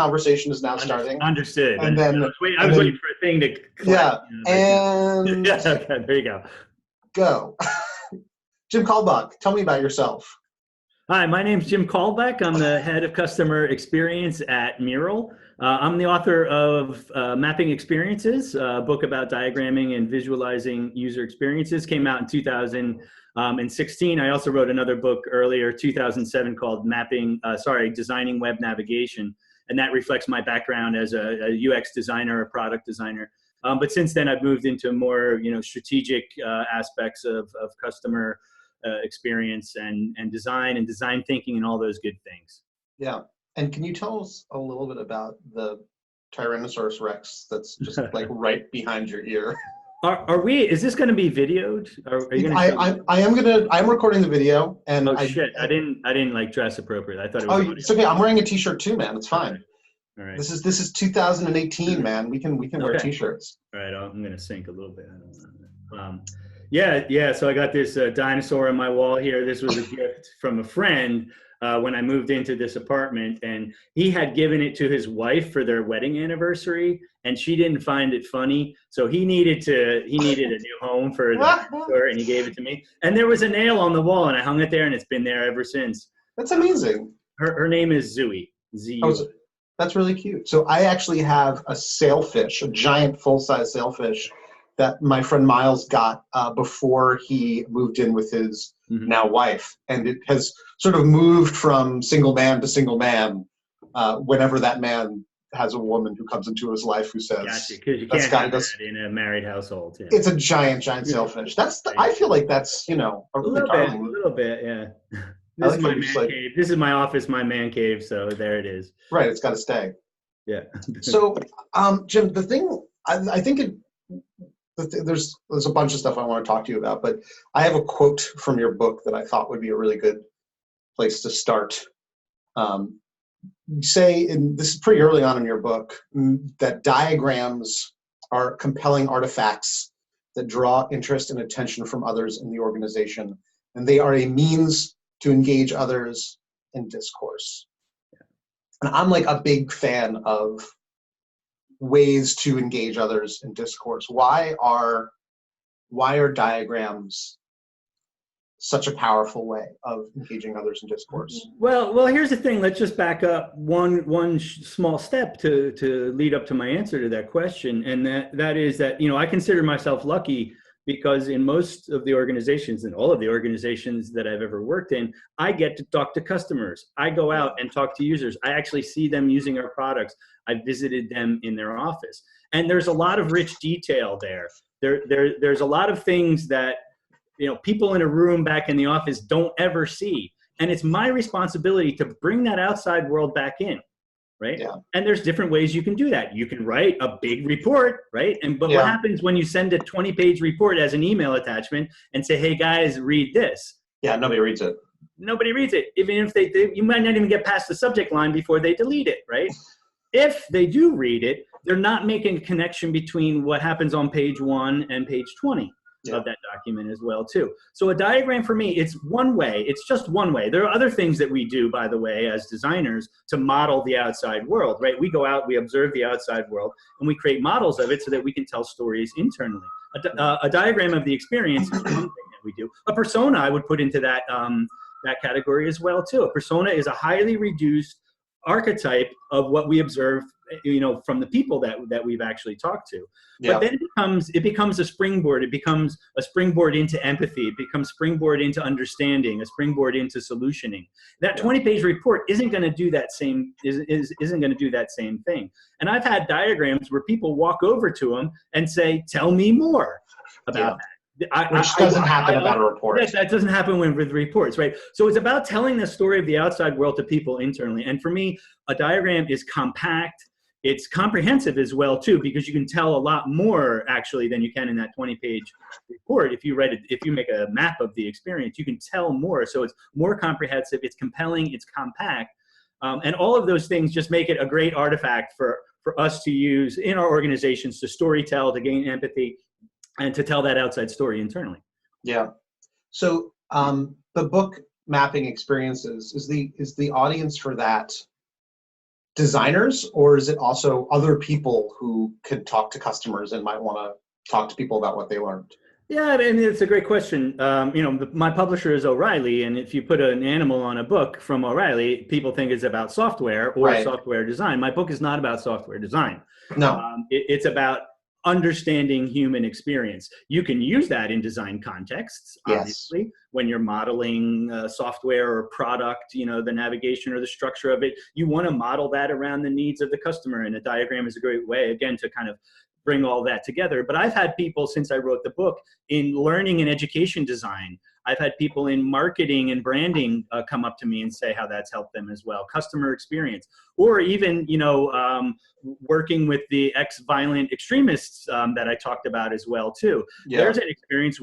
conversation is now starting. Understood. And then I was waiting for a thing to clap. Yeah, and yeah, okay, there you go. Go. Jim Kalbach, tell me about yourself. Hi, my name's Jim Kalbach. I'm the head of customer experience at Mural. I'm the author of Mapping Experiences, a book about diagramming and visualizing user experiences. Came out in 2016. I also wrote another book earlier, 2007, called Designing Web Navigation. And that reflects my background as a UX designer, a product designer. But since then, I've moved into more, strategic aspects of customer experience and design and design thinking and all those good things. Yeah. And can you tell us a little bit about the Tyrannosaurus Rex that's just like right behind your ear? Is this going to be videoed? Are you I'm recording the video, and I didn't like dress appropriately. I thought it was it's okay. I'm wearing a t-shirt too, man. It's fine. All right. This is 2018, man. We can wear t-shirts. All right, I'm gonna sync a little bit. Yeah. So I got this dinosaur on my wall here. This was a gift from a friend when I moved into this apartment, and he had given it to his wife for their wedding anniversary, and she didn't find it funny, so he needed a new home for the dinosaur, and he gave it to me. And there was a nail on the wall, and I hung it there, and it's been there ever since. That's amazing. Her name is Zooey. That's really cute. So I actually have a sailfish, a giant full-size sailfish that my friend Miles got before he moved in with his now wife. And it has sort of moved from single man to single man whenever that man has a woman who comes into his life who says, gotcha, because you can't have that in a married household. Yeah. It's a giant sailfish. I feel like that's, a little bit, yeah. This is my man cave. This is my office, my man cave. So there it is. Right. It's got to stay. Yeah. So, Jim, the thing, I think there's a bunch of stuff I want to talk to you about, but I have a quote from your book that I thought would be a really good place to start. You say, and this is pretty early on in your book, that diagrams are compelling artifacts that draw interest and attention from others in the organization, and they are a means to engage others in discourse. And I'm like a big fan of ways to engage others in discourse. Why are diagrams such a powerful way of engaging others in discourse? Well, here's the thing. Let's just back up one small step to lead up to my answer to that question, and that is that I consider myself lucky, because in most of the organizations, and all of the organizations that I've ever worked in, I get to talk to customers. I go out and talk to users. I actually see them using our products. I visited them in their office. And there's a lot of rich detail there. There's a lot of things that people in a room back in the office don't ever see. And it's my responsibility to bring that outside world back in. Right. Yeah. And there's different ways you can do that. You can write a big report, right? But what happens when you send a 20-page report as an email attachment and say, hey guys, read this? Yeah, nobody reads it. Nobody reads it. Even if you might not even get past the subject line before they delete it, right? If they do read it, they're not making a connection between what happens on page 1 and page 20. Of that document as well too. So a diagram for me, it's one way. It's just one way. There are other things that we do, by the way, as designers to model the outside world, right? We go out, we observe the outside world, and we create models of it so that we can tell stories internally. A diagram of the experience is one thing that we do. A persona I would put into that category as well too. A persona is a highly reduced archetype of what we observe from the people that we've actually talked to. But then it becomes a springboard. It becomes a springboard into empathy. It becomes springboard into understanding, a springboard into solutioning. That 20-page report isn't going to do that same thing. And I've had diagrams where people walk over to them and say, tell me more about that. Which doesn't happen about a report. That doesn't happen with reports, right? So it's about telling the story of the outside world to people internally. And for me, a diagram is compact. It's comprehensive as well too, because you can tell a lot more actually than you can in that 20-page report. If you make a map of the experience, you can tell more. So it's more comprehensive, it's compelling, it's compact. And all of those things just make it a great artifact for us to use in our organizations to storytell, to gain empathy, and to tell that outside story internally. Yeah. So the book Mapping Experiences, is the audience for that designers, or is it also other people who could talk to customers and might want to talk to people about what they learned? Yeah, and it's a great question. My publisher is O'Reilly, and if you put an animal on a book from O'Reilly, people think it's about software or Right. software design. My book is not about software design. No. It's about understanding human experience. You can use that in design contexts, Yes. obviously, when you're modeling software or product, the navigation or the structure of it. You want to model that around the needs of the customer, and a diagram is a great way, again, to kind of bring all that together. But I've had people, since I wrote the book, in learning and education design. I've had people in marketing and branding come up to me and say how that's helped them as well. Customer experience, or even working with the ex-violent extremists that I talked about as well too. Yeah. There's an experience.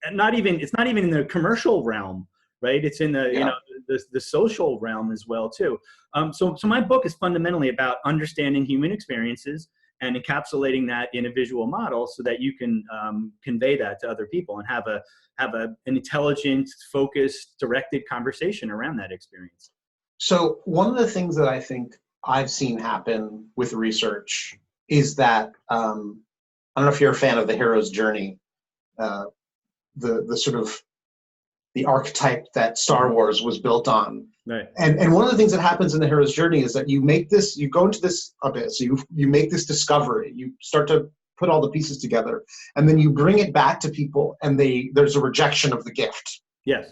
It's not even in the commercial realm, right? It's in the the social realm as well too. So my book is fundamentally about understanding human experiences and encapsulating that in a visual model so that you can convey that to other people and have an intelligent, focused, directed conversation around that experience. So one of the things that I think I've seen happen with research is that I don't know if you're a fan of the hero's journey, the sort of the archetype that Star Wars was built on. Right. And one of the things that happens in the hero's journey is that you go into this abyss, you make this discovery, you start to put all the pieces together, and then you bring it back to people, and there's a rejection of the gift. Yes.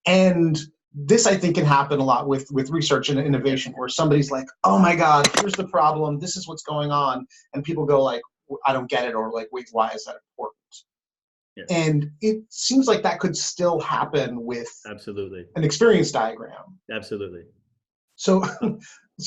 And this, I think, can happen a lot with research and innovation, where somebody's like, oh my God, here's the problem, this is what's going on. And people go like, I don't get it, or like, wait, why is that important? Yes. And it seems like that could still happen with absolutely an experience diagram. Absolutely. So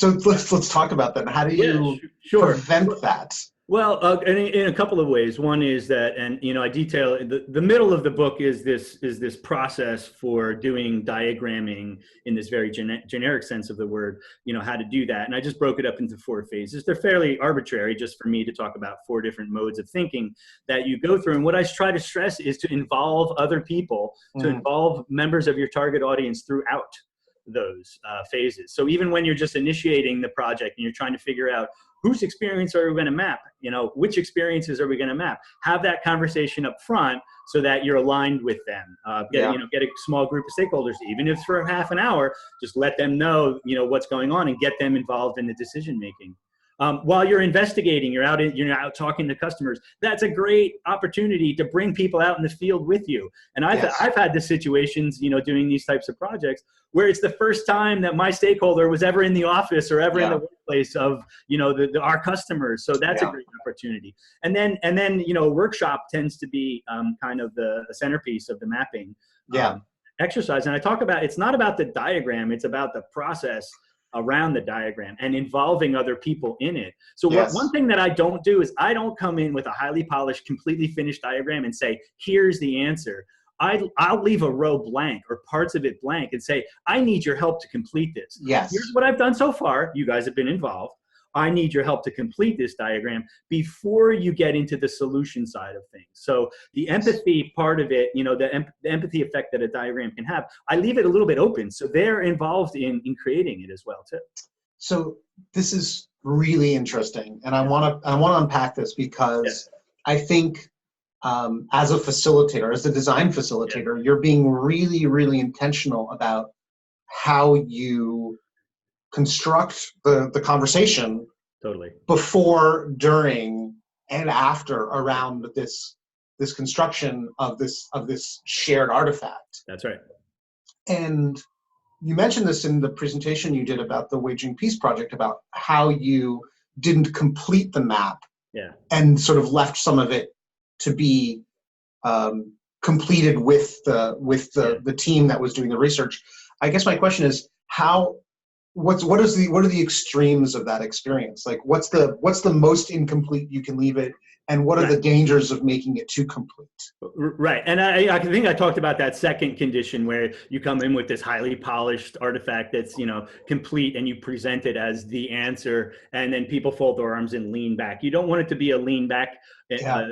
let's talk about that. How do you prevent that? Well, in a couple of ways. One is that, and I detail the middle of the book is this process for doing diagramming in this very generic sense of the word. How to do that, and I just broke it up into 4 phases. They're fairly arbitrary, just for me to talk about 4 different modes of thinking that you go through. And what I try to stress is to involve other people, to involve members of your target audience throughout those phases. So even when you're just initiating the project and you're trying to figure out whose experience are we going to map, which experiences are we going to map, have that conversation up front so that you're aligned with them. Get a small group of stakeholders, even if it's for half an hour, just let them know, what's going on and get them involved in the decision making. While you're investigating, you're out talking to customers. That's a great opportunity to bring people out in the field with you. And I've had the situations, doing these types of projects where it's the first time that my stakeholder was ever in the office or ever in the workplace of, our customers. So that's a great opportunity. And then, a workshop tends to be kind of the centerpiece of the mapping exercise. And I talk about, it's not about the diagram, it's about the process around the diagram and involving other people in it. So one thing that I don't do is I don't come in with a highly polished, completely finished diagram and say, here's the answer. I'll leave a row blank or parts of it blank and say, I need your help to complete this. Yes. Here's what I've done so far. You guys have been involved. I need your help to complete this diagram before you get into the solution side of things. So the empathy part of it, the empathy effect that a diagram can have, I leave it a little bit open. So they're involved in creating it as well too. So this is really interesting. And I want to unpack this because I think as a facilitator, as a design facilitator, you're being really, really intentional about how you construct the conversation before, during, and after around this construction of this shared artifact. That's right. And you mentioned this in the presentation you did about the Waging Peace Project, about how you didn't complete the map and sort of left some of it to be completed with the team that was doing the research. I guess my question is, what are the extremes of that experience? Like, what's the most incomplete you can leave it, and what are the dangers of making it too complete? Right, and I think I talked about that second condition where you come in with this highly polished artifact that's complete, and you present it as the answer, and then people fold their arms and lean back. You don't want it to be a lean back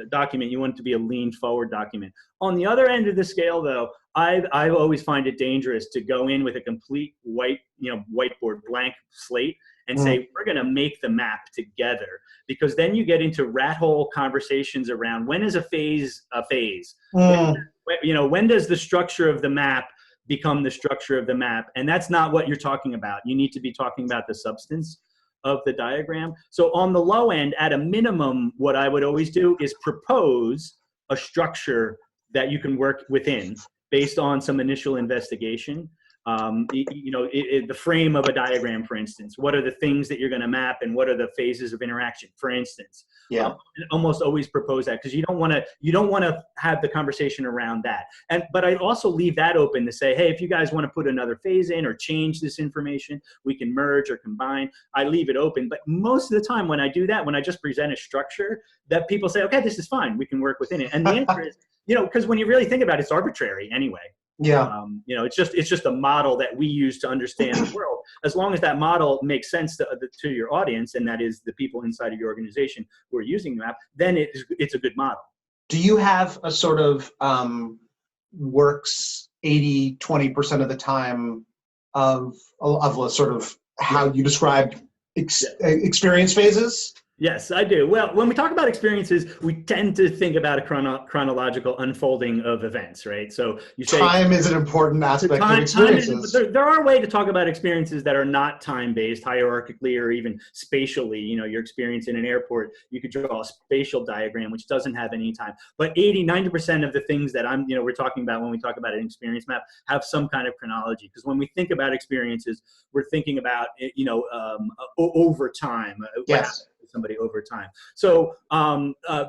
document. You want it to be a lean forward document. On the other end of the scale, though, I always find it dangerous to go in with a complete whiteboard blank slate and say, we're going to make the map together, because then you get into rat hole conversations around when is a phase a phase? When does the structure of the map become the structure of the map? And that's not what you're talking about. You need to be talking about the substance of the diagram. So on the low end, at a minimum, what I would always do is propose a structure that you can work within based on some initial investigation. The frame of a diagram, for instance, what are the things that you're going to map and what are the phases of interaction, for instance. Almost always propose that, because you don't want to have the conversation around that. But I also leave that open to say, hey, if you guys want to put another phase in or change this information, we can merge or combine. I leave it open. But most of the time when I do that, when I just present a structure, that people say, okay, this is fine, we can work within it. And the answer is, because when you really think about it, it's arbitrary anyway. It's just a model that we use to understand the world. As long as that model makes sense to your audience, and that is the people inside of your organization who are using the map, then it's a good model. Do you have a sort of works 80-20% of the time of a sort of how you described experience phases? Yes, I do. Well, when we talk about experiences, we tend to think about a chronological unfolding of events, right? So you say time is an important aspect of experiences. There are ways to talk about experiences that are not time-based, hierarchically, or even spatially. Your experience in an airport, you could draw a spatial diagram, which doesn't have any time. But 80-90% of the things that we're talking about when we talk about an experience map have some kind of chronology. Because when we think about experiences, we're thinking about, over time. Yes. Somebody over time. So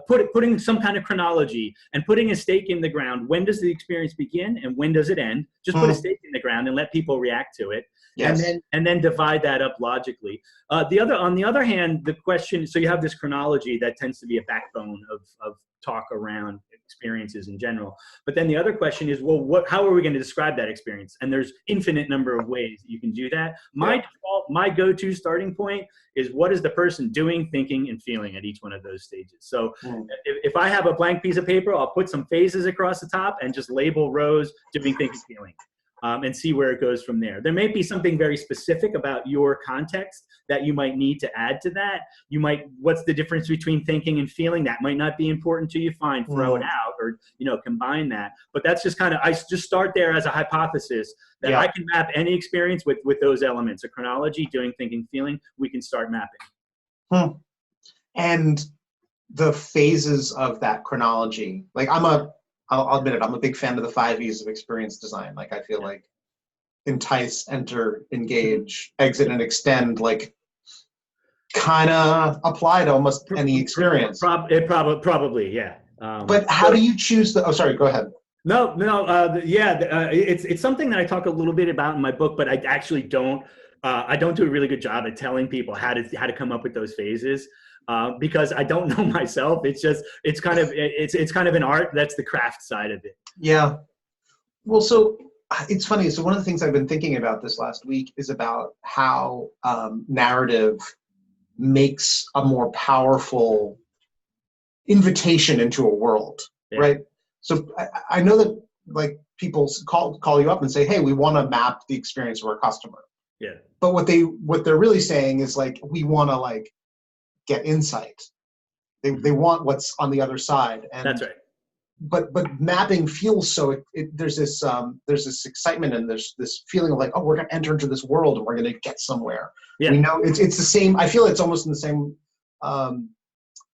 putting some kind of chronology and putting a stake in the ground. When does the experience begin and when does it end? Just put a stake in the ground and let people react to it. Yes. And then divide that up logically. On the other hand, the question, so you have this chronology that tends to be a backbone of talk around experiences in general. But then the other question is, well, how are we going to describe that experience? And there's infinite number of ways that you can do that. My go-to starting point is, what is the person doing, thinking, and feeling at each one of those stages? So if I have a blank piece of paper, I'll put some phases across the top and just label rows doing, thinking, feeling. And see where it goes from there. There may be something very specific about your context that you might need to add to that. What's the difference between thinking and feeling? That might not be important to you. Fine, throw it out, or combine that. But that's just I just start there as a hypothesis that I can map any experience with those elements: a chronology, doing, thinking, feeling. We can start mapping. And the phases of that chronology, like I'll admit it, I'm a big fan of the 5 E's of experience design. Like I feel like entice, enter, engage, exit, and extend, like kind of apply to almost any experience. Probably, yeah. But how do you choose oh, sorry, go ahead. No, it's something that I talk a little bit about in my book, but I actually don't. I don't do a really good job at telling people how to come up with those phases. Because I don't know myself. It's kind of an art. That's the craft side of it. Yeah. Well, so it's funny. So one of the things I've been thinking about this last week is about how narrative makes a more powerful invitation into a world, right? So I know that like people call you up and say, hey, we want to map the experience of our customer. Yeah. But what they're really saying is like, we want to like get insight. They want what's on the other side. And that's right. But mapping feels so. There's this excitement and there's this feeling of like, oh, we're going to enter into this world and we're going to get somewhere. Yeah. We know it's the same. I feel it's almost in the same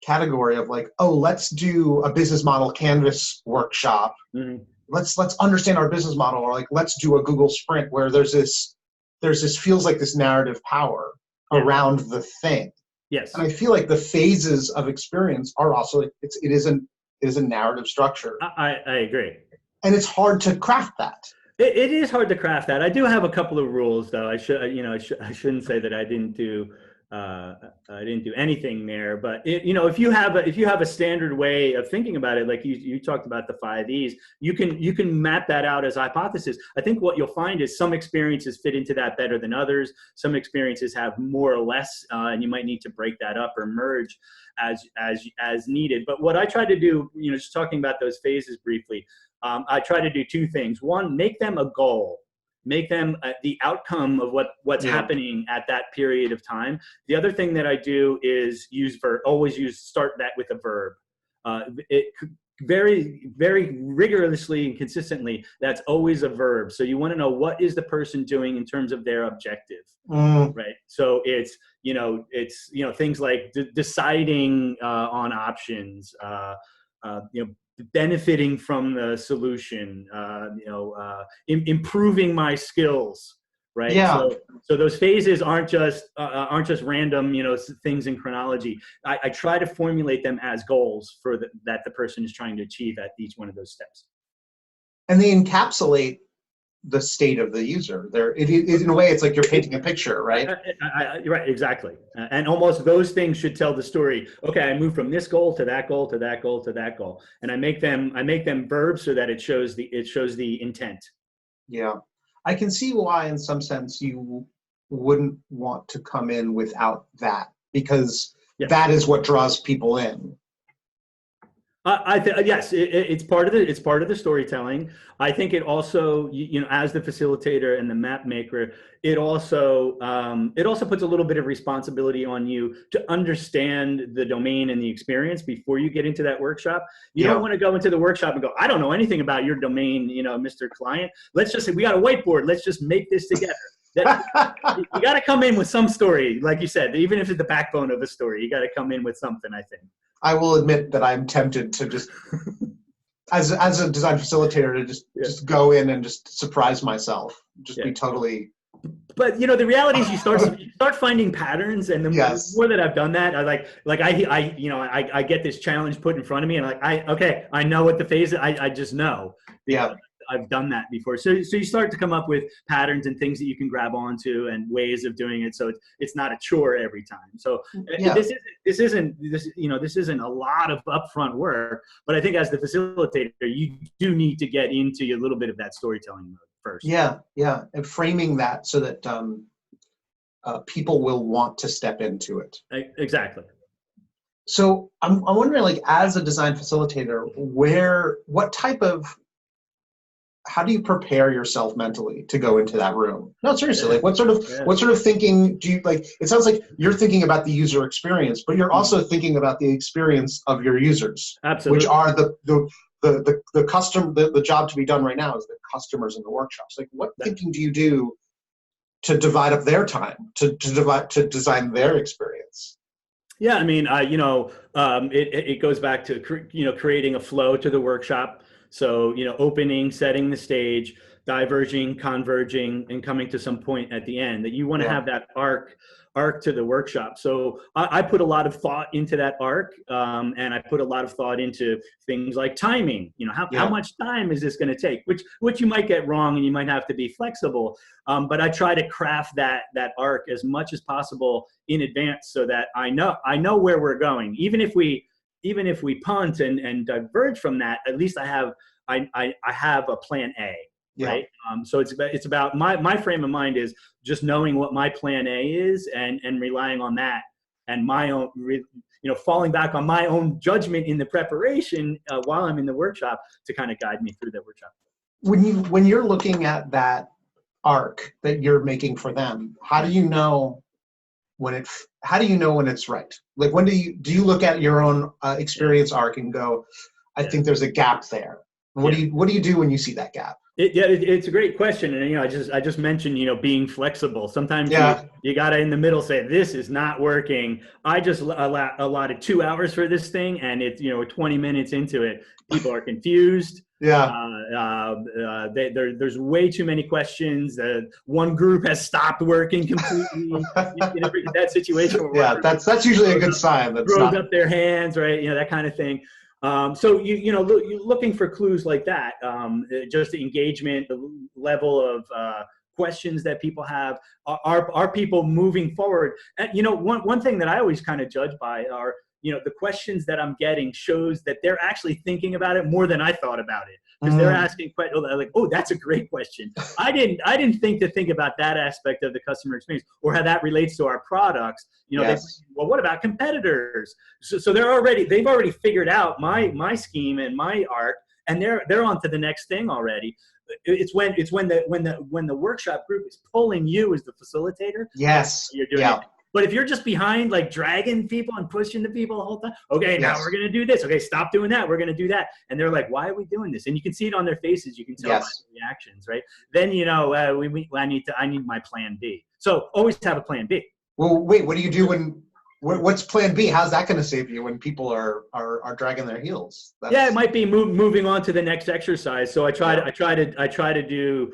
category of like, oh, let's do a business model canvas workshop. Mm-hmm. Let's understand our business model, or like let's do a Google Sprint where there's this feels like this narrative power around the thing. Yes. And I feel like the phases of experience are also, it is a narrative structure. I agree. And it's hard to craft that. It is hard to craft that. I do have a couple of rules though. I shouldn't say that I didn't do anything there, but if you have a standard way of thinking about it, like you talked about the 5 E's, you can map that out as a hypothesis. I think what you'll find is some experiences fit into that better than others. Some experiences have more or less, and you might need to break that up or merge as needed. But what I try to do, just talking about those phases briefly, I try to do 2 things. One, make them a goal. make them the outcome of what's happening at that period of time. The other thing that I do is start that with a verb. It very, very rigorously and consistently, that's always a verb. So you want to know, what is the person doing in terms of their objective, right? So it's things like deciding on options, benefiting from the solution, improving my skills, right? Yeah. So those phases aren't just random, things in chronology. I try to formulate them as goals that the person is trying to achieve at each one of those steps. And they encapsulate the state of the user. In a way, it's like you're painting a picture, right? Right, exactly. And almost those things should tell the story. Okay, I moved from this goal to that goal to that goal to that goal, and I make them verbs so that it shows the intent. Yeah, I can see why, in some sense, you wouldn't want to come in without that, because that is what draws people in. Yes, it's part of the storytelling. I think it also, as the facilitator and the map maker, it also puts a little bit of responsibility on you to understand the domain and the experience before you get into that workshop. You don't want to go into the workshop and go, I don't know anything about your domain, Mr. Client. Let's just say we got a whiteboard. Let's just make this together. You got to come in with some story, like you said, even if it's the backbone of a story. You got to come in with something, I think. I will admit that I'm tempted to just, as a design facilitator, to just go in and just surprise myself, be totally. But the reality is, you start finding patterns, and the more that I've done that, I get this challenge put in front of me, and I know what the phase is. I just know. Yeah. I've done that before. So you start to come up with patterns and things that you can grab onto and ways of doing it. So it's not a chore every time. So this isn't a lot of upfront work, but I think as the facilitator, you do need to get into a little bit of that storytelling mode first. Yeah. And framing that so that people will want to step into it. Exactly. So I'm wondering, as a design facilitator, how do you prepare yourself mentally to go into that room? No, seriously, what sort of thinking do you It sounds like you're thinking about the user experience, but you're also thinking about the experience of your users. Absolutely. Which are the job to be done right now is the customers in the workshops. What thinking do you do to divide up their time, to design their experience? Yeah, I mean, it goes back to creating a flow to the workshop. So, opening, setting the stage, diverging, converging, and coming to some point at the end. That you want to have that arc to the workshop. So I put a lot of thought into that arc, and I put a lot of thought into things like timing. How much time is this going to take? Which you might get wrong, and you might have to be flexible. But I try to craft that arc as much as possible in advance, so that I know where we're going. Even if we punt and diverge from that, at least I have a plan A, right? So it's about my frame of mind is just knowing what my plan A is and relying on that, and my own, falling back on my own judgment in the preparation while I'm in the workshop to kind of guide me through the workshop. When you're looking at that arc that you're making for them, how do you know when it's right? When do you look at your own experience arc and go, I think there's a gap there? And what do you do when you see that gap? It's a great question, and I just mentioned being flexible. Sometimes you gotta in the middle say, this is not working. I just allotted 2 hours for this thing, and it's 20 minutes into it, people are confused. There's way too many questions. One group has stopped working completely. That situation. That's usually a good sign. Throws up their hands, right? That kind of thing. So you're looking for clues like that. Just the engagement, the level of questions that people have. Are people moving forward? And one thing that I always kind of judge by are the questions that I'm getting shows that they're actually thinking about it more than I thought about it, because they're asking questions like, oh, that's a great question. I didn't think about that aspect of the customer experience or how that relates to our products. Well, what about competitors? So they've already figured out my scheme and my arc, and they're on to the next thing already. when the workshop group is pulling you as the facilitator. Yes. You're doing it. But if you're just behind, like dragging people and pushing the people the whole time, okay, now we're going to do this. Okay, stop doing that. We're going to do that. And they're like, why are we doing this? And you can see it on their faces. You can tell by the reactions, right? Then, I need my plan B. So always have a plan B. Well, wait, what do you do what's plan B? How's that going to save you when people are dragging their heels? It might be moving on to the next exercise. So I try to do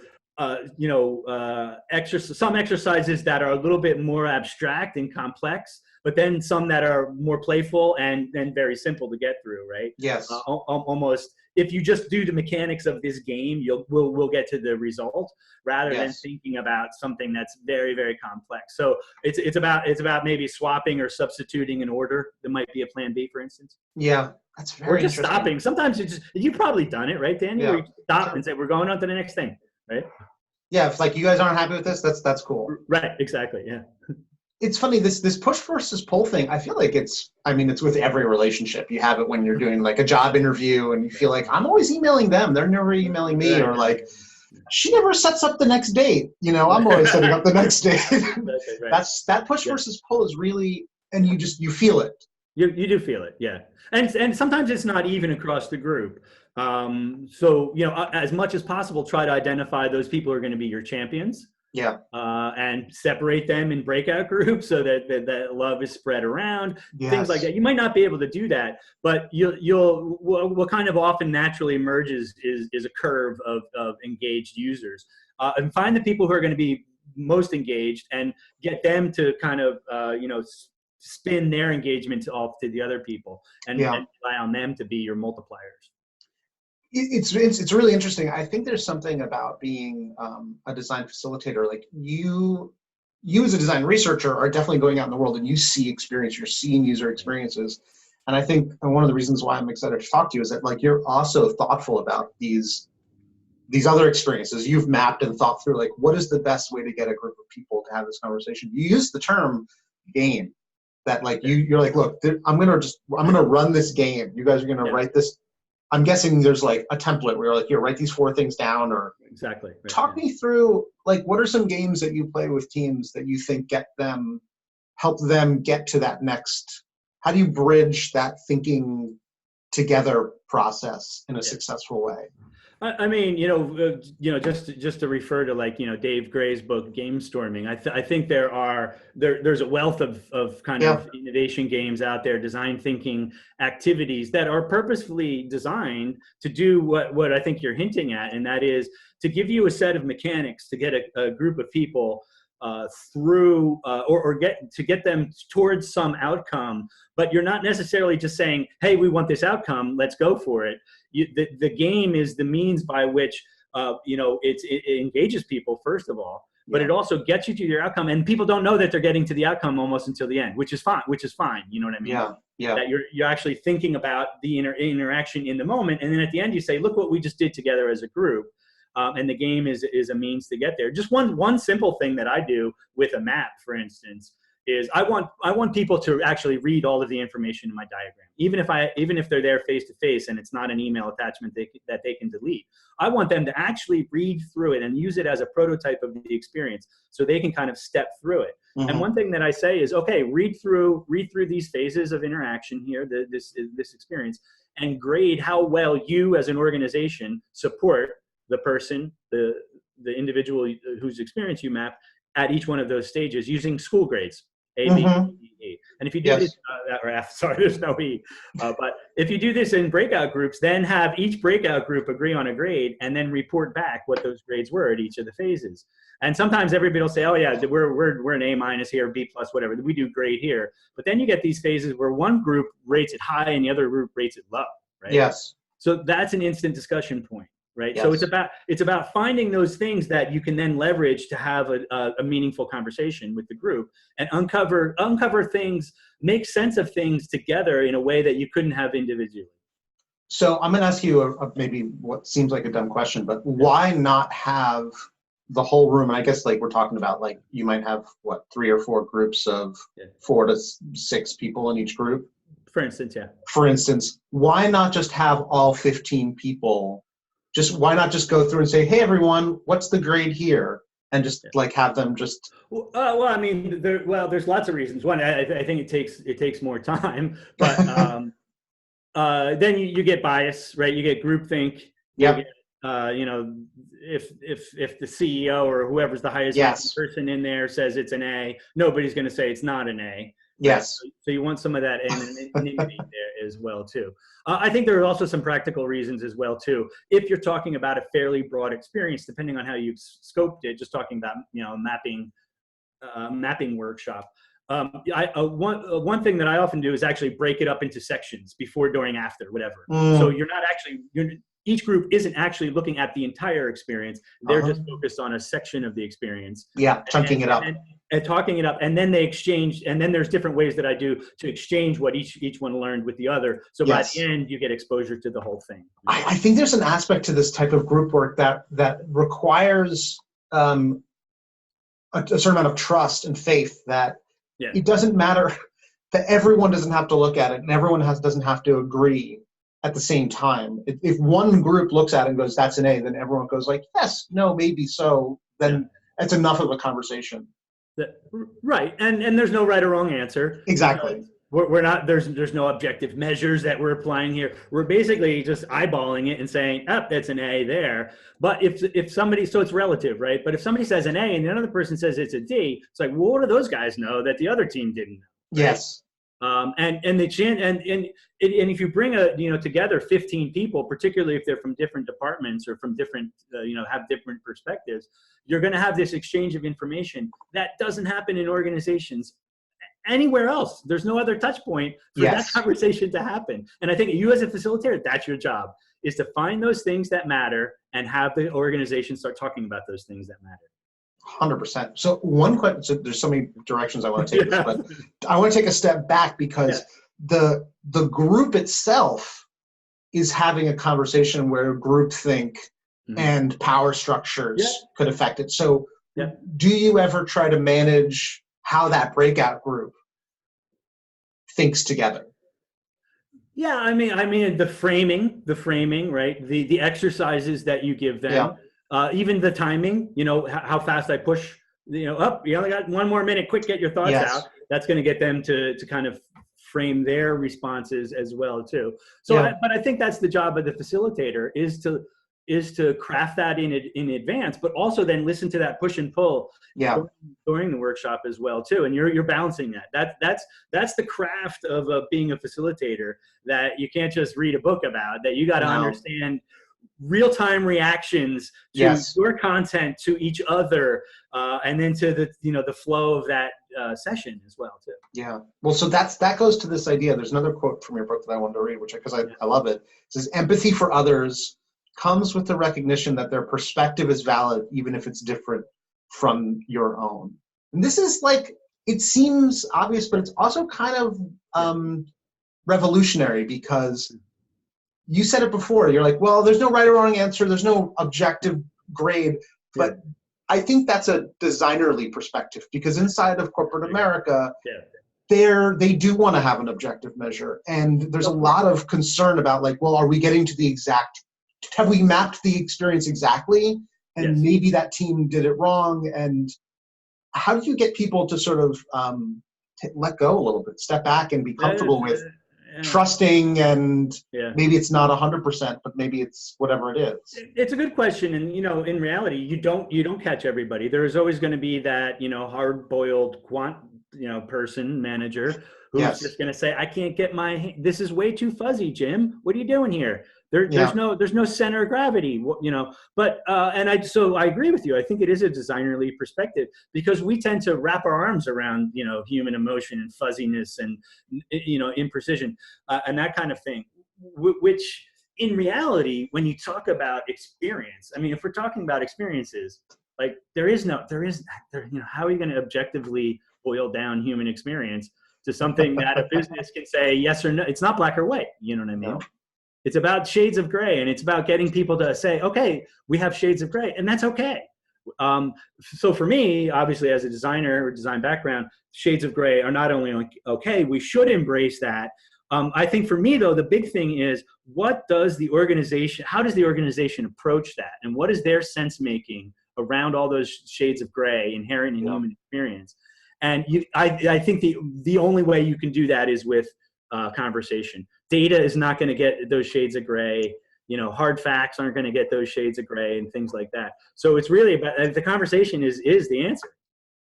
some exercises that are a little bit more abstract and complex, but then some that are more playful and very simple to get through, right? Yes. Almost, if you just do the mechanics of this game, we'll get to the result rather than thinking about something that's very, very complex. So it's about maybe swapping or substituting an order. There might be a plan B, for instance. Yeah, that's very Or just stopping. Sometimes you've probably done it, right, Danny? Where you stop and say, we're going on to the next thing. Right? Yeah, if like you guys aren't happy with this, that's cool. Right, exactly, yeah. It's funny, this push versus pull thing, I feel like it's with every relationship. You have it when you're doing like a job interview and you feel like, I'm always emailing them, they're never emailing me, or like, she never sets up the next date. I'm always setting up the next date. Right. That push versus pull is really, and you feel it. You do feel it, yeah. And sometimes it's not even across the group. So, as much as possible, try to identify those people who are going to be your champions. Yeah. And separate them in breakout groups so that love is spread around. Yes. Things like that. You might not be able to do that, but what kind of often naturally emerges is a curve of engaged users. And find the people who are going to be most engaged and get them to kind of, spin their engagement off to the other people and rely on them to be your multipliers. It's really interesting. I think there's something about being a design facilitator. Like you as a design researcher are definitely going out in the world and you see experience, you're seeing user experiences. And I think one of the reasons why I'm excited to talk to you is that like you're also thoughtful about these other experiences. You've mapped and thought through like what is the best way to get a group of people to have this conversation. You use the term game. That like you're like, look, I'm gonna run this game. You guys are gonna write this. I'm guessing there's like a template where you're like, here, write these 4 things down, or exactly. Right, talk me through like what are some games that you play with teams that you think help them get to that next? How do you bridge that thinking together process in a successful way? I mean, just to refer to like, Dave Gray's book, Game Storming, I think there's a wealth of kind of innovation games out there, design thinking activities that are purposefully designed to do what I think you're hinting at. And that is to give you a set of mechanics to get a group of people through or get them towards some outcome, but you're not necessarily just saying, hey, we want this outcome, let's go for it. The game is the means by which it engages people, first of all, but it also gets you to your outcome, and people don't know that they're getting to the outcome almost until the end, which is fine. You know what I mean? Yeah. That you're actually thinking about the interaction in the moment, and then at the end you say, look what we just did together as a group. And the game is a means to get there. Just one simple thing that I do with a map, for instance, is I want people to actually read all of the information in my diagram, even if they're there face to face and it's not an email attachment that they can delete. I want them to actually read through it and use it as a prototype of the experience, so they can kind of step through it. Mm-hmm. And one thing that I say is, okay, read through these phases of interaction here, this experience, and grade how well you as an organization support the person, the individual whose experience you map at each one of those stages using school grades, A, B, C, D, E. And if you do this, or F, sorry, there's no E. But if you do this in breakout groups, then have each breakout group agree on a grade and then report back what those grades were at each of the phases. And sometimes everybody will say, oh yeah, we're an A- here, B+, whatever. We do great here. But then you get these phases where one group rates it high and the other group rates it low, right? Yes. So that's an instant discussion point. Right. Yes. So it's about finding those things that you can then leverage to have a meaningful conversation with the group and uncover things, make sense of things together in a way that you couldn't have individually. So I'm going to ask you maybe what seems like a dumb question, but why not have the whole room? And I guess like we're talking about like you might have 3 or 4 groups of 4 to 6 people in each group. For instance, yeah. For instance, why not just have all 15 people just why not just go through and say, hey, everyone, what's the grade here? And just like have them just. Well, I mean, there's lots of reasons. One, I think it takes more time, but then you get bias, right? You get groupthink. Yep. You get, if the CEO or whoever's the highest ranking person in there says it's an A, nobody's going to say it's not an A. Yes. Right? So you want some of that anonymity there as well too. I think there are also some practical reasons as well too. If you're talking about a fairly broad experience, depending on how you've scoped it, just talking about mapping workshop. One thing that I often do is actually break it up into sections: before, during, after, whatever. So each group isn't actually looking at the entire experience. They're just focused on a section of the experience. Yeah, chunking it up. And talking it up, and then they exchange, and then there's different ways that I do to exchange what each one learned with the other. So by the end, you get exposure to the whole thing. I think there's an aspect to this type of group work that requires a certain amount of trust and faith that it doesn't matter that everyone doesn't have to look at it and everyone doesn't have to agree at the same time. If one group looks at it and goes, that's an A, then everyone goes like, yes, no, maybe so. Then it's enough of a conversation. Right, and there's no right or wrong answer. Exactly. We're not. There's no objective measures that we're applying here. We're basically just eyeballing it and saying, "Oh, that's an A there." But if somebody, so it's relative, right? But if somebody says an A and another person says it's a D, it's like, well, what do those guys know that the other team didn't know? Right? Yes. And if you bring together 15 people, particularly if they're from different departments or from different have different perspectives, you're going to have this exchange of information that doesn't happen in organizations anywhere else. There's no other touch point for that conversation to happen. And I think you as a facilitator, that's your job, is to find those things that matter and have the organization start talking about those things that matter. 100%. So one question, so there's so many directions I want to take this, but I want to take a step back because the group itself is having a conversation where groupthink and power structures could affect it. So do you ever try to manage how that breakout group thinks together? Yeah, I mean the framing, right? The exercises that you give them. Even the timing, how fast I push, you only got 1 more minute, quick, get your thoughts out. That's going to get them to kind of frame their responses as well too. So, but I think that's the job of the facilitator is to craft that in advance, but also then listen to that push and pull during the workshop as well too. And you're balancing that. That's the craft of being a facilitator that you can't just read a book about, that you got to understand real-time reactions to your content, to each other, and then to the flow of that session as well too. Yeah. Well, so that goes to this idea. There's another quote from your book that I wanted to read, because I love it. It says, empathy for others comes with the recognition that their perspective is valid, even if it's different from your own. And this is like, it seems obvious, but it's also kind of revolutionary, because you said it before. You're like, well, there's no right or wrong answer. There's no objective grade. But I think that's a designerly perspective, because inside of corporate America, they do want to have an objective measure. And there's a lot of concern about, like, well, are we getting to the exact, have we mapped the experience exactly? And maybe that team did it wrong. And how do you get people to sort of let go a little bit, step back and be comfortable with trusting, and maybe it's not 100%, but maybe it's whatever it is? It's a good question. And, in reality, you don't catch everybody. There's always going to be that, hard-boiled person, manager, who's just going to say, I can't get this is way too fuzzy, Jim. What are you doing here? There's no center of gravity, but so I agree with you. I think it is a designerly perspective, because we tend to wrap our arms around, human emotion and fuzziness and, imprecision, and that kind of thing, which in reality, when you talk about experience, I mean, if we're talking about experiences, like how are you going to objectively boil down human experience to something that a business can say yes or no? It's not black or white. You know what I mean? No. It's about shades of gray, and it's about getting people to say, okay, we have shades of gray, and that's okay. So for me, obviously, as a designer or design background, shades of gray are not only okay, we should embrace that, I think for me, though, the big thing is how does the organization approach that? And what is their sense making around all those shades of gray inherent in human experience? And I think the only way you can do that is with conversation. Data is not going to get those shades of gray. Hard facts aren't going to get those shades of gray and things like that. So it's really about the conversation is the answer.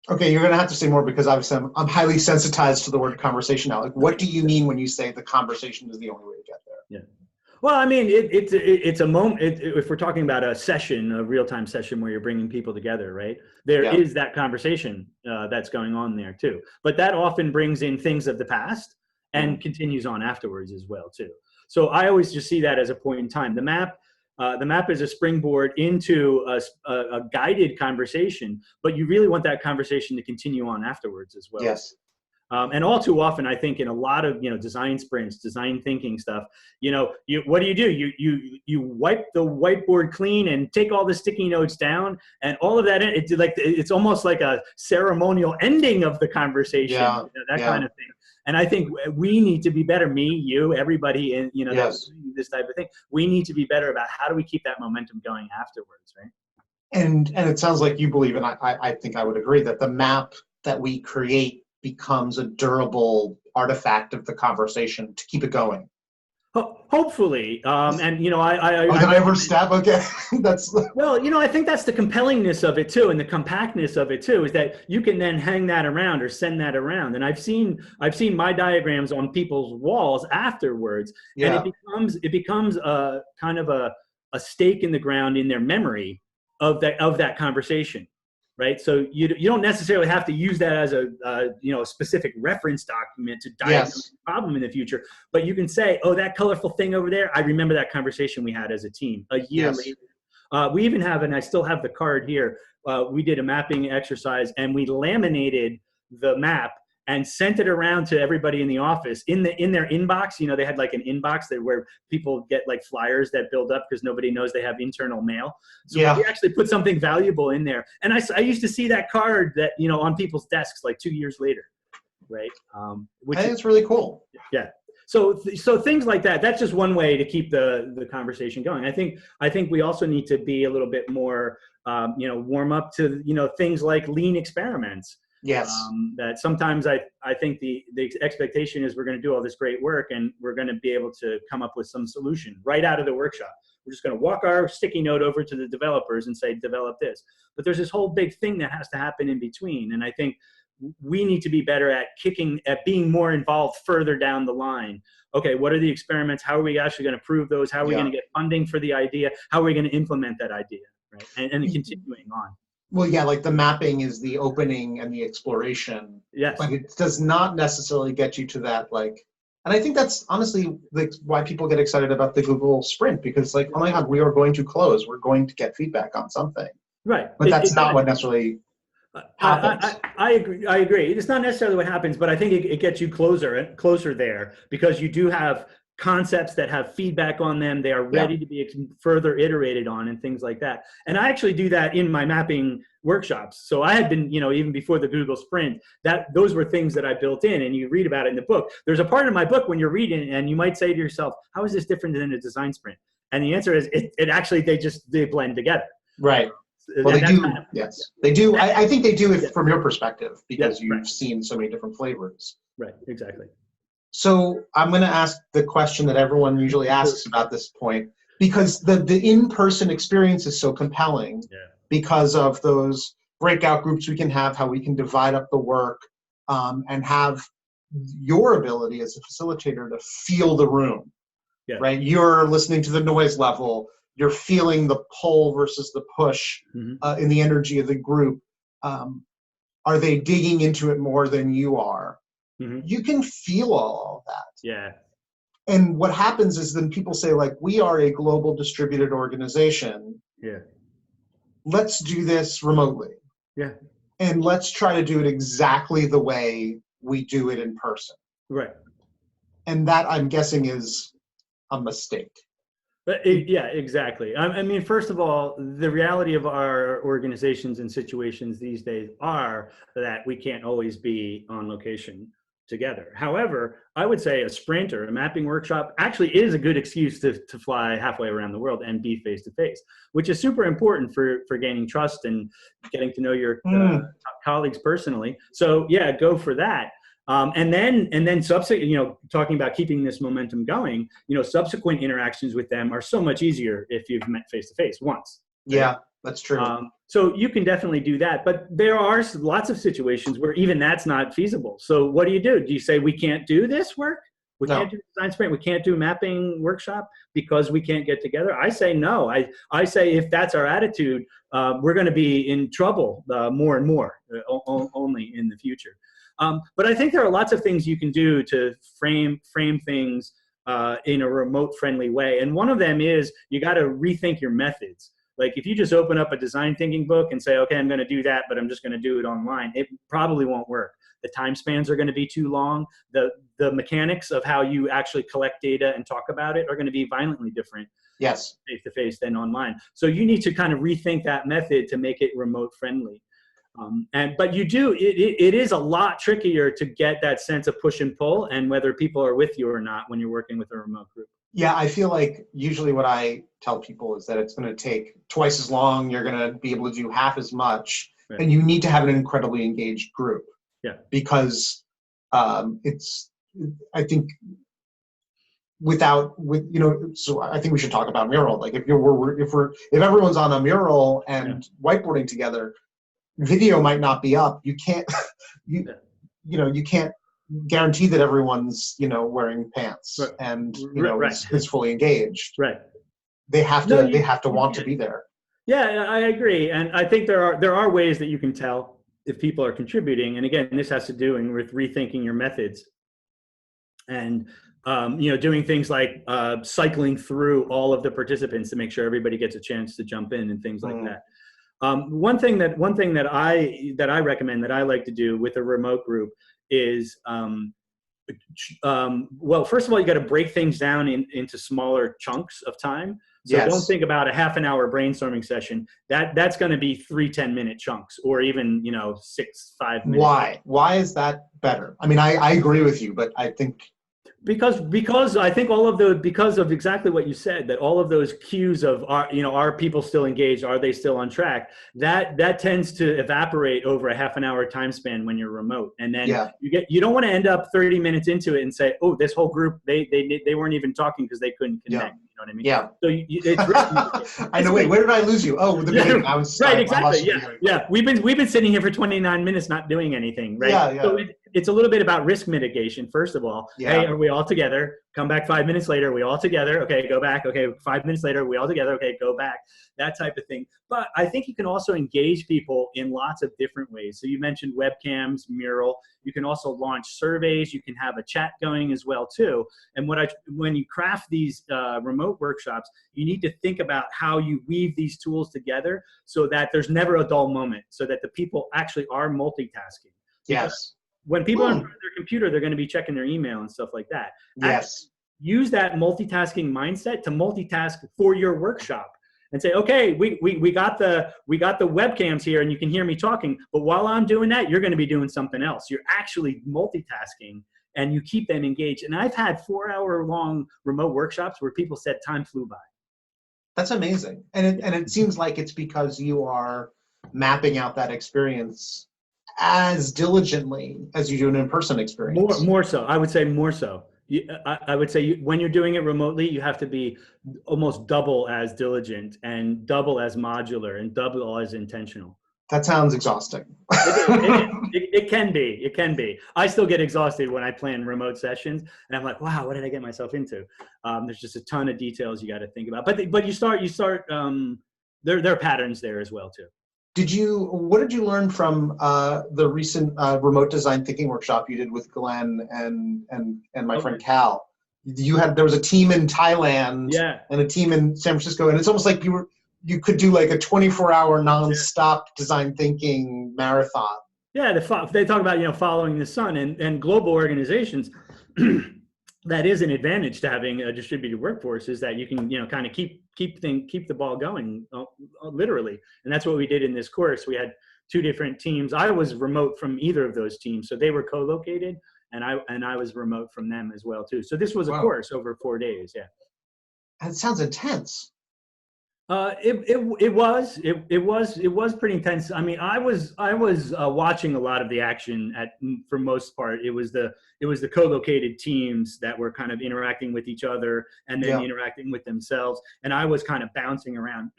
Okay, you're going to have to say more because obviously I'm highly sensitized to the word conversation now. Like, what do you mean when you say the conversation is the only way to get there? Yeah. Well, I mean, it's a moment. If we're talking about a session, a real-time session where you're bringing people together, right? There is that conversation that's going on there too. But that often brings in things of the past and continues on afterwards as well too. So I always just see that as a point in time. The map is a springboard into a guided conversation, but you really want that conversation to continue on afterwards as well. Yes. And all too often, I think in a lot of design sprints, design thinking stuff, what do? You wipe the whiteboard clean and take all the sticky notes down, and all of that. It's almost like a ceremonial ending of the conversation, kind of thing. And I think we need to be better. Me, you, everybody, and this type of thing. We need to be better about how do we keep that momentum going afterwards, right? And it sounds like you believe, and I think I would agree that the map that we create becomes a durable artifact of the conversation to keep it going. Hopefully, and did I overstep? Okay, that's well. I think that's the compellingness of it too, and the compactness of it too, is that you can then hang that around or send that around. And I've seen my diagrams on people's walls afterwards, and it becomes a kind of a stake in the ground in their memory of that conversation. Right, so you don't necessarily have to use that as a specific reference document to diagnose the problem in the future, but you can say, oh, that colorful thing over there, I remember that conversation we had as a team a year later. We even have, and I still have the card here, we did a mapping exercise and we laminated the map and sent it around to everybody in the office in their inbox. They had like an inbox where people get like flyers that build up because nobody knows they have internal mail. So we actually put something valuable in there. And I used to see that card that, on people's desks like 2 years later, right? Which is really cool. Yeah. So things like that, that's just one way to keep the conversation going. I think we also need to be a little bit more, warm up to, things like lean experiments. Yes. That sometimes I think the expectation is we're going to do all this great work and we're going to be able to come up with some solution right out of the workshop. We're just going to walk our sticky note over to the developers and say, develop this. But there's this whole big thing that has to happen in between. And I think we need to be better at being more involved further down the line. Okay, what are the experiments? How are we actually going to prove those? How are we going to get funding for the idea? How are we going to implement that idea? Right, and continuing on. Well, yeah, like the mapping is the opening and the exploration. Yes. But it does not necessarily get you to that, and I think that's honestly why people get excited about the Google Sprint, because oh my God, we are going to close. We're going to get feedback on something. Right. But that's not what necessarily happens. I agree. It's not necessarily what happens, but I think it gets you closer there because you do have concepts that have feedback on them. They are ready to be further iterated on and things like that. And I actually do that in my mapping workshops. So I had been, even before the Google Sprint, those were things that I built in, and you read about it in the book. There's a part in my book when you're reading and you might say to yourself, how is this different than a design sprint? And the answer is it actually, they blend together. Right. Well, they do. Yes, they do. I think they do it from your perspective because you've seen so many different flavors. Right. Exactly. So I'm going to ask the question that everyone usually asks about this point, because the in-person experience is so compelling because of those breakout groups we can have, how we can divide up the work, and have your ability as a facilitator to feel the room, right? You're listening to the noise level. You're feeling the pull versus the push in the energy of the group. Are they digging into it more than you are? Mm-hmm. You can feel all of that. Yeah. And what happens is then people say, we are a global distributed organization. Yeah. Let's do this remotely. Yeah. And let's try to do it exactly the way we do it in person. Right. And that, I'm guessing, is a mistake. But exactly. I mean, first of all, the reality of our organizations and situations these days are that we can't always be on location together. However, I would say a sprint or a mapping workshop actually is a good excuse to fly halfway around the world and be face to face, which is super important for gaining trust and getting to know your colleagues personally. So yeah, go for that. And then subsequent, talking about keeping this momentum going, subsequent interactions with them are so much easier if you've met face to face once. Right? Yeah, that's true. So you can definitely do that, but there are lots of situations where even that's not feasible. So what do? Do you say we can't do this work? We can't do design sprint. We can't do mapping workshop because we can't get together. I say no. I say if that's our attitude, we're going to be in trouble more and more, only in the future. But I think there are lots of things you can do to frame things in a remote friendly way. And one of them is you got to rethink your methods. Like if you just open up a design thinking book and say, okay, I'm going to do that, but I'm just going to do it online, it probably won't work. The time spans are going to be too long. The mechanics of how you actually collect data and talk about it are going to be violently different. Yes. Face to face than online. So you need to kind of rethink that method to make it remote friendly. But it is a lot trickier to get that sense of push and pull and whether people are with you or not when you're working with a remote group. Yeah, I feel like usually what I tell people is that it's going to take twice as long. You're going to be able to do half as much, right. And you need to have an incredibly engaged group. Yeah, because I think so I think we should talk about mural. Like if everyone's on a mural and whiteboarding together, video might not be up. You can't you can't guarantee that everyone's wearing pants and is fully engaged. Right. They have to want to be there. Yeah, I agree, and I think there are ways that you can tell if people are contributing. And again, this has to do with rethinking your methods and doing things like cycling through all of the participants to make sure everybody gets a chance to jump in and things like that. One thing that I recommend that I like to do with a remote group is well, first of all, you got to break things down into smaller chunks of time. So don't think about a half an hour brainstorming session. That's going to be 3 10-minute chunks, or even 6 5 minutes. Why is that better? I mean, I agree with you, but I think because I think because of exactly what you said, that all of those cues of are people still engaged, are they still on track, that tends to evaporate over a half an hour time span when you're remote. And then you don't want to end up 30 minutes into it and say, oh, this whole group they weren't even talking because they couldn't connect. You know what I mean? Yeah. So it's really, I know. Wait, where did I lose you? Oh, the beginning. I was right. Exactly. Yeah. We've been sitting here for 29 minutes not doing anything. Right. Yeah. So it's a little bit about risk mitigation. First of all, hey, are we all together? Come back 5 minutes later. We all together. Okay, go back. Okay, 5 minutes later, we all together. Okay, go back. That type of thing. But I think you can also engage people in lots of different ways. So you mentioned webcams, Mural. You can also launch surveys. You can have a chat going as well too. And when you craft these remote workshops, you need to think about how you weave these tools together so that there's never a dull moment, so that the people actually are multitasking. Yes. When people are in front of their computer, they're going to be checking their email and stuff like that. Yes. Use that multitasking mindset to multitask for your workshop and say, okay, we got the webcams here and you can hear me talking, but while I'm doing that, you're going to be doing something else. You're actually multitasking and you keep them engaged. And I've had 4-hour-long remote workshops where people said time flew by. That's amazing. And it seems like it's because you are mapping out that experience as diligently as you do an in-person experience. More so. I would say more so. I would say when you're doing it remotely, you have to be almost double as diligent and double as modular and double as intentional. That sounds exhausting. It can be. It can be. I still get exhausted when I plan remote sessions, and I'm like, wow, what did I get myself into? There's just a ton of details you got to think about. But you start. There are patterns there as well too. What did you learn from the recent remote design thinking workshop you did with Glenn and my friend Cal? There was a team in Thailand and a team in San Francisco, and it's almost like you could do like a 24-hour nonstop design thinking marathon. Yeah, they talk about following the sun and global organizations. That is an advantage to having a distributed workforce, is that you can kind of keep the ball going, literally. And that's what we did in this course. We had 2 different teams. I was remote from either of those teams, so they were co-located, I was remote from them as well too. So this was a Wow. course over 4 days. Yeah. That sounds intense. It was pretty intense. I mean, I was watching a lot of the action for most part. It was the co-located teams that were kind of interacting with each other and then interacting with themselves, and I was kind of bouncing around.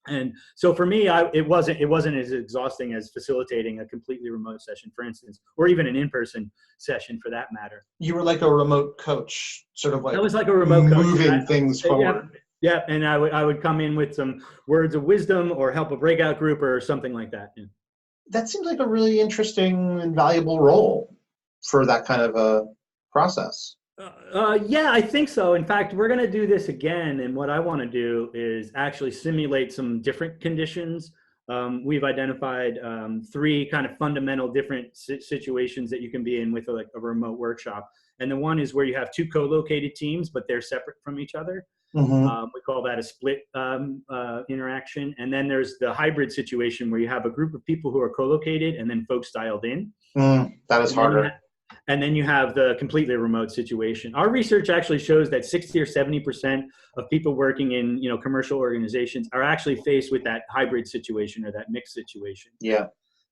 And so for me, it wasn't as exhausting as facilitating a completely remote session, for instance, or even an in-person session for that matter. You were like a remote coach, sort of like I was like a remote coach, moving things forward. Yeah, and I would come in with some words of wisdom or help a breakout group or something like that. Yeah. That seems like a really interesting and valuable role for that kind of a process. Yeah, I think so. In fact, we're going to do this again, and what I want to do is actually simulate some different conditions. We've identified 3 kind of fundamental different situations that you can be in with a remote workshop. And the one is where you have 2 co-located teams, but they're separate from each other. Mm-hmm. We call that a split interaction. And then there's the hybrid situation where you have a group of people who are co-located and then folks dialed in. That is harder. And then you have the completely remote situation. Our research actually shows that 60 or 70% of people working in commercial organizations are actually faced with that hybrid situation or that mixed situation. Yeah.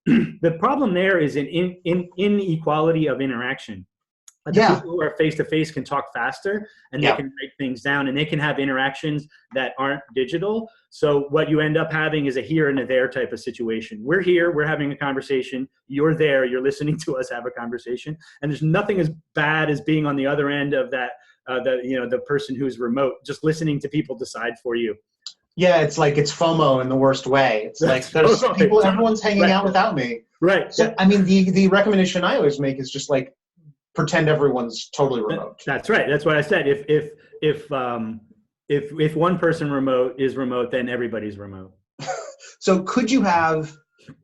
The problem there is in inequality of interaction. The people who are face-to-face can talk faster and they can break things down and they can have interactions that aren't digital. So what you end up having is a here and a there type of situation. We're here, we're having a conversation. You're there, you're listening to us have a conversation. And there's nothing as bad as being on the other end of that, the person who's remote, just listening to people decide for you. Yeah, it's like it's FOMO in the worst way. It's like there's people, everyone's hanging out without me. Right. So, I mean, the recommendation I always make is just like, pretend everyone's totally remote. That's right. That's what I said. If one person is remote, then everybody's remote. So could you have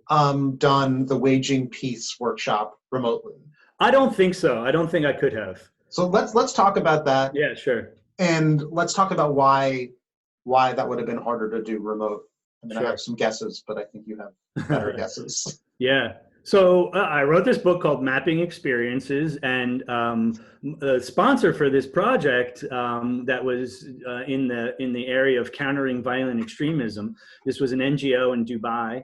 done the Waging Peace workshop remotely? I don't think so. I don't think I could have. So let's talk about that. Yeah, sure. And let's talk about why that would have been harder to do remote. I mean, I have some guesses, but I think you have better guesses. Yeah. So I wrote this book called Mapping Experiences, and the sponsor for this project that was in the area of countering violent extremism. This was an NGO in Dubai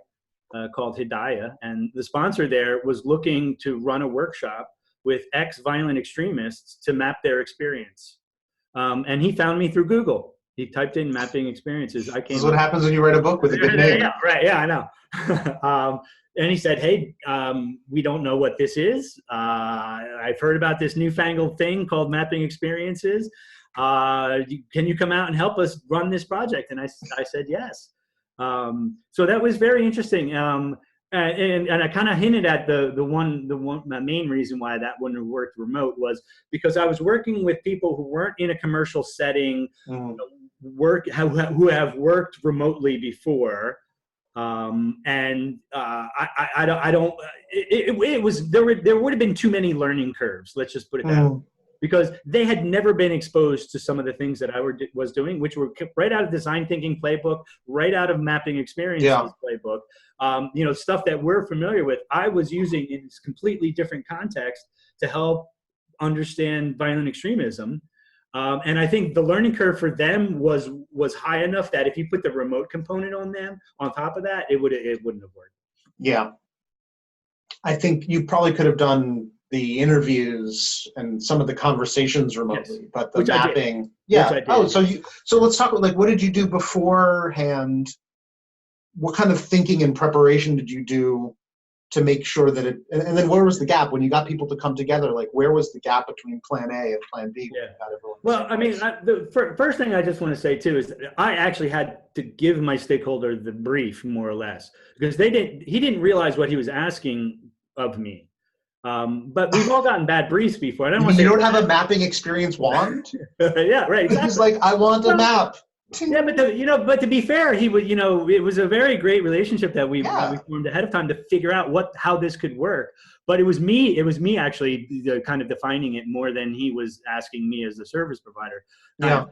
called Hidayah, and the sponsor there was looking to run a workshop with ex-violent extremists to map their experience. And he found me through Google. He typed in Mapping Experiences. This is what happens when you write a book with a good name. Yeah, right. Yeah, I know. And he said, hey, we don't know what this is. I've heard about this newfangled thing called Mapping Experiences. Can you come out and help us run this project? And I said, yes. So that was very interesting. And I kind of hinted at the main reason why that wouldn't have worked remote was because I was working with people who weren't in a commercial setting, who have worked remotely before. There would have been too many learning curves. Let's just put it that way, because they had never been exposed to some of the things that I was doing, which were right out of design thinking playbook, right out of mapping experiences playbook. Stuff that we're familiar with, I was using in this completely different context to help understand violent extremism. And I think the learning curve for them was high enough that if you put the remote component on top of that, it wouldn't have worked. Yeah. I think you probably could have done the interviews and some of the conversations remotely, but the mapping. So let's talk about, like, what did you do beforehand? What kind of thinking and preparation did you do to make sure that and then where was the gap when you got people to come together? Like, where was the gap between plan A and plan B? Well, I mean, the first thing I just want to say too is I actually had to give my stakeholder the brief, more or less, because he didn't realize what he was asking of me. But we've all gotten bad briefs before. You don't have a mapping experience wand? Yeah, right. Exactly. He's like, I want a map. Yeah, but to be fair, he would, it was a very great relationship that we formed ahead of time to figure out how this could work. But it was me actually kind of defining it more than he was asking me as the service provider. Yeah.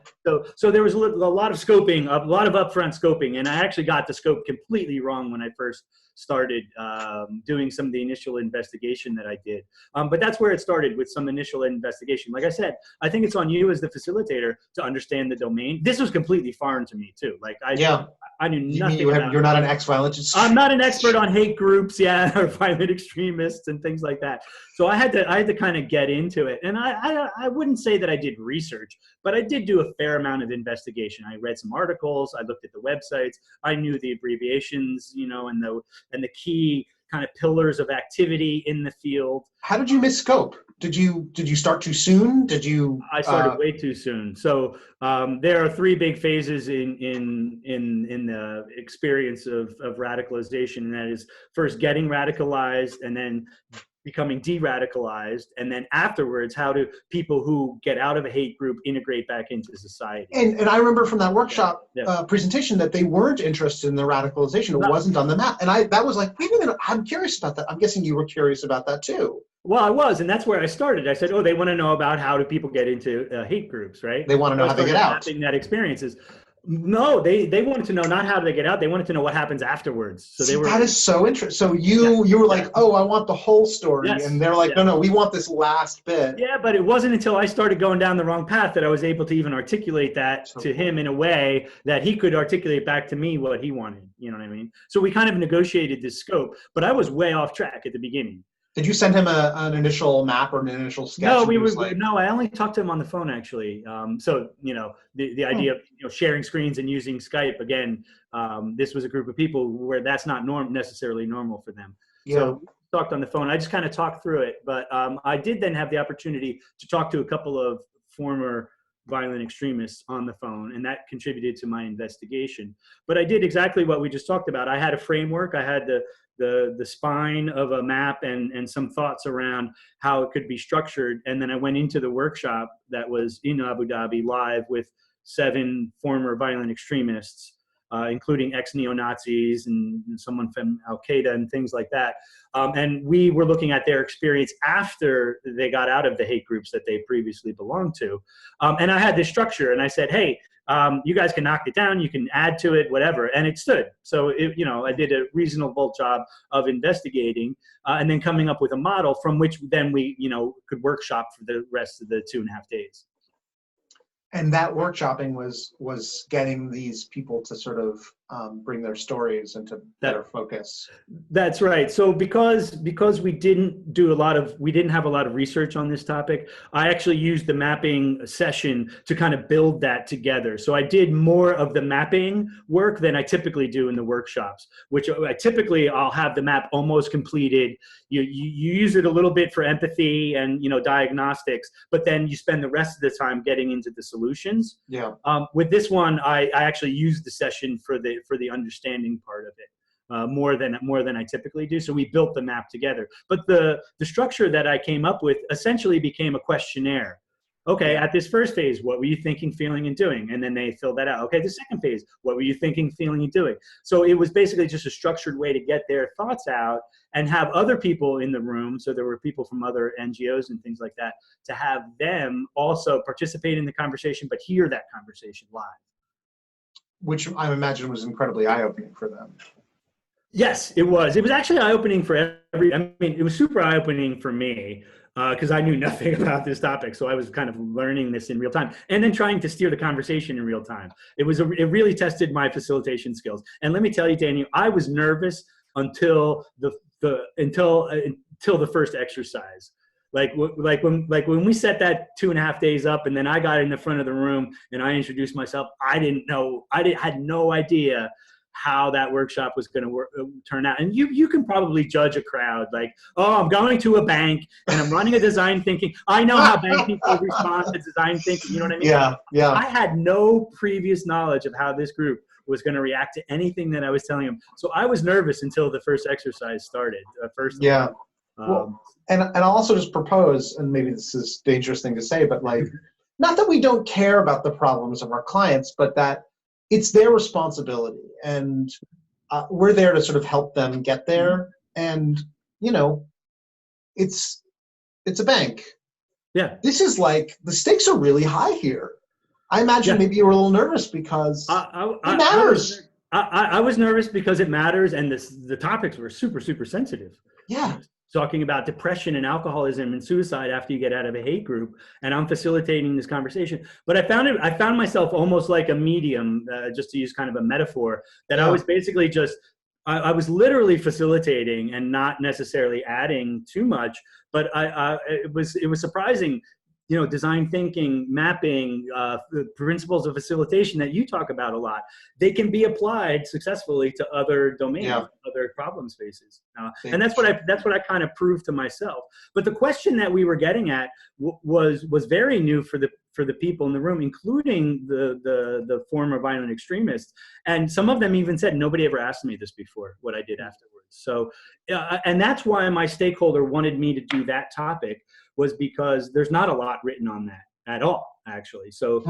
So there was a lot of scoping, a lot of upfront scoping, and I actually got the scope completely wrong when I first started doing some of the initial investigation that I did. But that's where it started, with some initial investigation. Like I said, I think it's on you as the facilitator to understand the domain. This was completely foreign to me too. Like I knew nothing about it. You're not an ex-violent. I'm not an expert on hate groups, or violent extremists and things like that. So I had to kind of get into it. And I wouldn't say that I did research, but I did do a fair amount of investigation. I read some articles, I looked at the websites, I knew the abbreviations, and the key kind of pillars of activity in the field. How did you miss scope? Did you start too soon? I started way too soon. So there are three big phases in the experience of radicalization, and that is first getting radicalized, and then becoming de-radicalized, and then afterwards, how do people who get out of a hate group integrate back into society? And I remember from that workshop presentation that they weren't interested in the radicalization. It wasn't on the map. And that was like, wait a minute, I'm curious about that. I'm guessing you were curious about that too. Well, I was, and that's where I started. I said, they want to know about how do people get into hate groups, right? They want to know how they get out. Mapping that experiences. No, they wanted to know not how do they get out. They wanted to know what happens afterwards. So that is so interesting. So you were like, I want the whole story, and they're like, no, we want this last bit. Yeah, but it wasn't until I started going down the wrong path that I was able to even articulate that to him in a way that he could articulate back to me what he wanted. You know what I mean? So we kind of negotiated this scope, but I was way off track at the beginning. Did you send him an initial map or an initial sketch? No, I only talked to him on the phone actually. So the idea of sharing screens and using Skype again. This was a group of people where that's not necessarily normal for them. Yeah. So we talked on the phone. I just kind of talked through it, but I did then have the opportunity to talk to a couple of former violent extremists on the phone, and that contributed to my investigation. But I did exactly what we just talked about. I had a framework. I had the spine of a map and some thoughts around how it could be structured. And then I went into the workshop that was in Abu Dhabi live with 7 former violent extremists, including ex-neo-Nazis and someone from Al-Qaeda and things like that. And we were looking at their experience after they got out of the hate groups that they previously belonged to. And I had this structure, and I said, hey, you guys can knock it down, you can add to it, whatever. And it stood. So, I did a reasonable job of investigating and then coming up with a model from which then we, could workshop for the rest of the 2.5 days. And that workshopping was getting these people to sort of bring their stories into better focus. That's right. So because we didn't have a lot of research on this topic, I actually used the mapping session to kind of build that together. So I did more of the mapping work than I typically do in the workshops, which I'll have the map almost completed. You use it a little bit for empathy and diagnostics, but then you spend the rest of the time getting into the solutions. Yeah. With this one, I actually used the session for the understanding part of it more than I typically do. So we built the map together. But the structure that I came up with essentially became a questionnaire. Okay, at this first phase, what were you thinking, feeling, and doing? And then they filled that out. Okay, the second phase, what were you thinking, feeling, and doing? So it was basically just a structured way to get their thoughts out and have other people in the room. So there were people from other NGOs and things like that to have them also participate in the conversation, but hear that conversation live. Which I imagine was incredibly eye-opening for them. Yes, it was. It was actually eye-opening for it was super eye-opening for me because I knew nothing about this topic. So I was kind of learning this in real time and then trying to steer the conversation in real time. It really tested my facilitation skills. And let me tell you, Daniel, I was nervous until the first exercise. Like when we set that 2.5 days up, and then I got in the front of the room and I introduced myself. I had no idea how that workshop was going to turn out. And you can probably judge a crowd like, oh, I'm going to a bank and I'm running a design thinking. I know how bank people respond to design thinking. You know what I mean? Yeah. I had no previous knowledge of how this group was going to react to anything that I was telling them. So I was nervous until the first exercise started. Well, and I'll also just propose, and maybe this is a dangerous thing to say, but like, not that we don't care about the problems of our clients, but that it's their responsibility, and we're there to sort of help them get there. And it's a bank. Yeah. This is like, the stakes are really high here. I imagine maybe you were a little nervous because it matters. I was nervous because it matters, and the topics were super, super sensitive. Yeah. Talking about depression and alcoholism and suicide after you get out of a hate group, and I'm facilitating this conversation. But I found myself almost like a medium, just to use kind of a metaphor, that I Yeah. was basically just, I was literally facilitating and not necessarily adding too much. But it was surprising, design thinking, mapping, the principles of facilitation that you talk about a lot. They can be applied successfully to other domains, Yeah. other problem spaces, They and that's what I kind of proved to myself. But the question that we were getting at was very new for the people in the room, including the former violent extremists, and some of them even said, nobody ever asked me this before, what I did afterwards. So, and that's why my stakeholder wanted me to do that topic, was because there's not a lot written on that at all, actually. So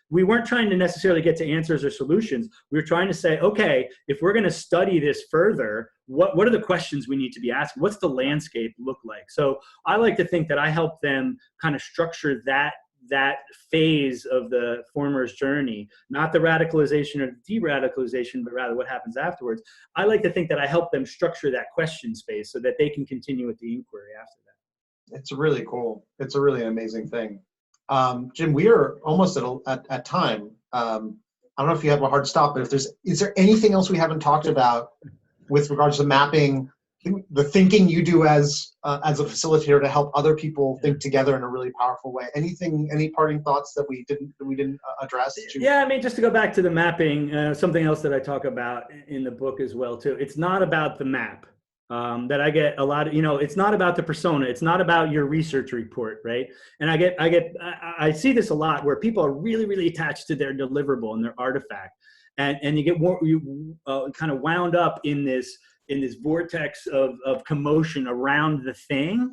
we weren't trying to necessarily get to answers or solutions. We were trying to say, okay, if we're going to study this further, what are the questions we need to be asking? What's the landscape look like? So I like to think that I help them kind of structure that phase of the former's journey, not the radicalization or de-radicalization, but rather what happens afterwards. I like to think that I help them structure that question space so that they can continue with the inquiry after that. It's really cool. It's a really amazing thing. Jim, we are almost at time. I don't know if you have a hard stop, but is there anything else we haven't talked about with regards to mapping, the thinking you do as a facilitator to help other people think together in a really powerful way? Any parting thoughts that we didn't address? Yeah, I mean, just to go back to the mapping, something else that I talk about in the book as well too. It's not about the map. That I get a lot of, it's not about the persona. It's not about your research report, right? And I see this a lot where people are really, really attached to their deliverable and their artifact, and you get kind of wound up in this vortex of commotion around the thing.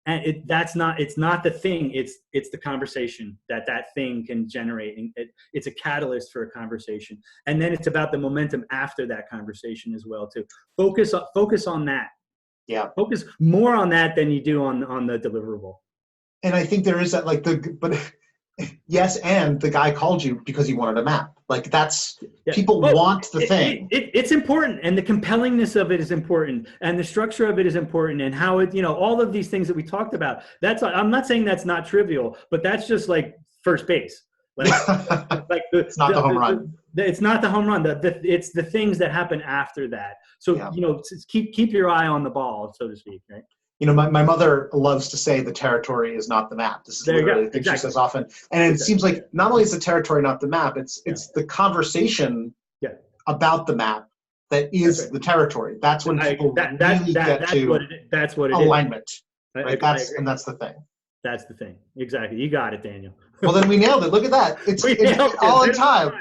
And it's not the thing, it's the conversation that thing can generate, and it's a catalyst for a conversation. And then it's about the momentum after that conversation as well too. Focus on that. Yeah. Focus more on that than you do on the deliverable. And I think there is that, but yes, and the guy called you because he wanted a map. Like people want the thing. It's important, and the compellingness of it is important, and the structure of it is important, and how it, all of these things that we talked about. I'm not saying that's not trivial, but that's just like first base. Like it's not the home run. It's not the home run. It's the things that happen after that. So keep your eye on the ball, so to speak, right? My mother loves to say the territory is not the map. This is literally the thing she says often. And it seems like not only is the territory not the map, it's the conversation about the map that is the territory. That's when people get to that's what it alignment. Is. Right? That's the thing. That's the thing. Exactly. You got it, Daniel. Well, then we nailed it. Look at that. It's all in time.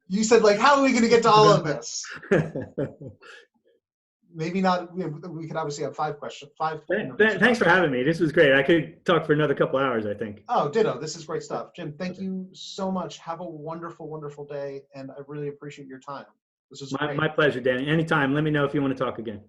You said, how are we going to get to all of this? Maybe not. We could obviously have 5 questions. Thanks for having me. This was great. I could talk for another couple hours, I think. Oh, ditto. This is great stuff. Jim, thank you so much. Have a wonderful, wonderful day. And I really appreciate your time. This is my pleasure, Danny. Anytime. Let me know if you want to talk again.